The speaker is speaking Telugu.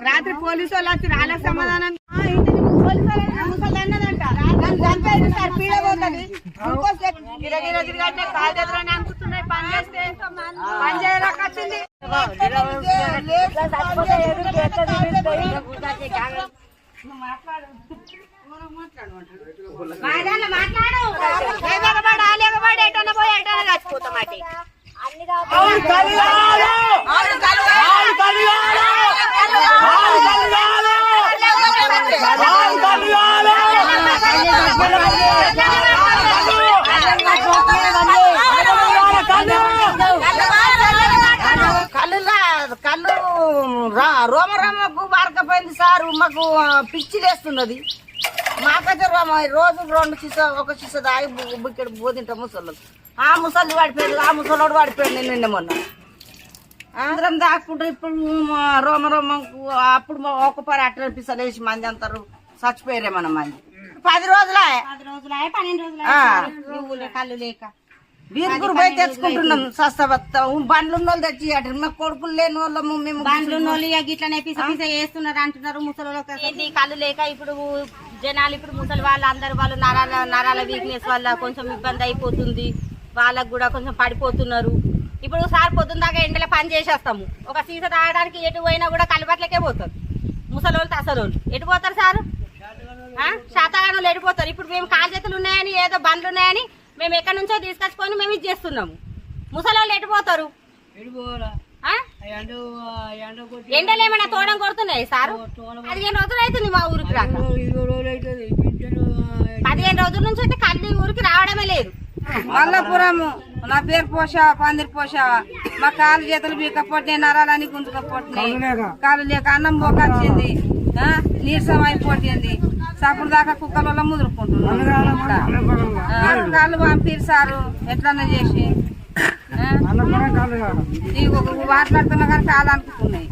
రాత్రి పోలీసు వాళ్ళు వచ్చి రాళ్ళకి సమాధానం పోలీసు వాళ్ళు ముసలి అన్నదంట చంపేది సార్ పీడ పోతుంది కాలు చేతులు అనుకుతున్నాయి పని చేస్తే పని చేయడానికి వచ్చింది మాట్లాడు ఎటన్నా పోయి ఎటన్నా చచ్చిపోతామాట కళ్ళు రోమరమ్మకు వారకపోయింది సారు మాకు పిచ్చి లేస్తున్నది మాకైతే రోజు 2 సీసా 1 సీసా దాగి ఇక్కడ పోతుంటాం ముసళ్ళు ఆ ముసలి వాడిపోయింది ఆ ముసలోడు వాడిపోయింది నిన్న మొన్న అందరం దాక్కుంటారు ఇప్పుడు రోమకు అప్పుడు ఒక పరి అట్లా పిసలు వేసి మంది అంటారు చచ్చిపోయారేమన్న మంది 10 రోజులే 12 రోజులే కళ్ళు లేక వీరుగురు పోయి తెచ్చుకుంటున్నాం సస్తబత్త బండ్లు ఉన్న వాళ్ళు తెచ్చి అటు మా కొడుకులు లేని వాళ్ళము మేము బండ్లు ఉన్న వాళ్ళు ఇట్లనే పిస పిస వేస్తున్నారు అంటున్నారు ముసలి కళ్ళు లేక ఇప్పుడు జనాలు ఇప్పుడు ముసలి వాళ్ళు అందరు వాళ్ళు నరాల వీక్నెస్ వల్ల కొంచెం ఇబ్బంది అయిపోతుంది వాళ్ళకు కూడా కొంచెం పడిపోతున్నారు ఇప్పుడు సార్ పొద్దున్న దాకా ఎండలో పని చేసేస్తాము ఒక సీస తాగడానికి ఎటు పోయినా కూడా కలబట్లకే పోతారు ముసలి వాళ్ళు అసలు ఎటు పోతారు సార్ శాతగానులు ఎడిపోతారు ఇప్పుడు మేము కాలు చేతులు ఉన్నాయని ఏదో బండ్లు ఉన్నాయని మేము ఎక్కడి నుంచో తీసుకొచ్చుకొని మేము ఇది చేస్తున్నాము ముసలి వాళ్ళు ఎడిపోతారు ఎండలు ఏమైనా తోడం కొడుతున్నాయి సార్ 15 రోజులు అవుతుంది మా ఊరికి రాక 15 రోజుల నుంచి అయితే కళ్ళు ఊరికి రావడమే లేదు మల్లపురము నా పేరు పోషావా పందిరి పోషావా మా కాలు చేతులు బీకపోతే నరాలని గుంజుకపోతున్నాయి కాలు లేక అన్నం పోకొచ్చింది నీరసం అయిపోతుంది సప్పుడు దాకా కుక్కల ముదురుకుంటున్నాం కాళ్ళు పంపిరు సారు ఎట్లన్నా చేసి మాట్లాడుతున్నా కానీ కాలు అనుకుంటున్నాయి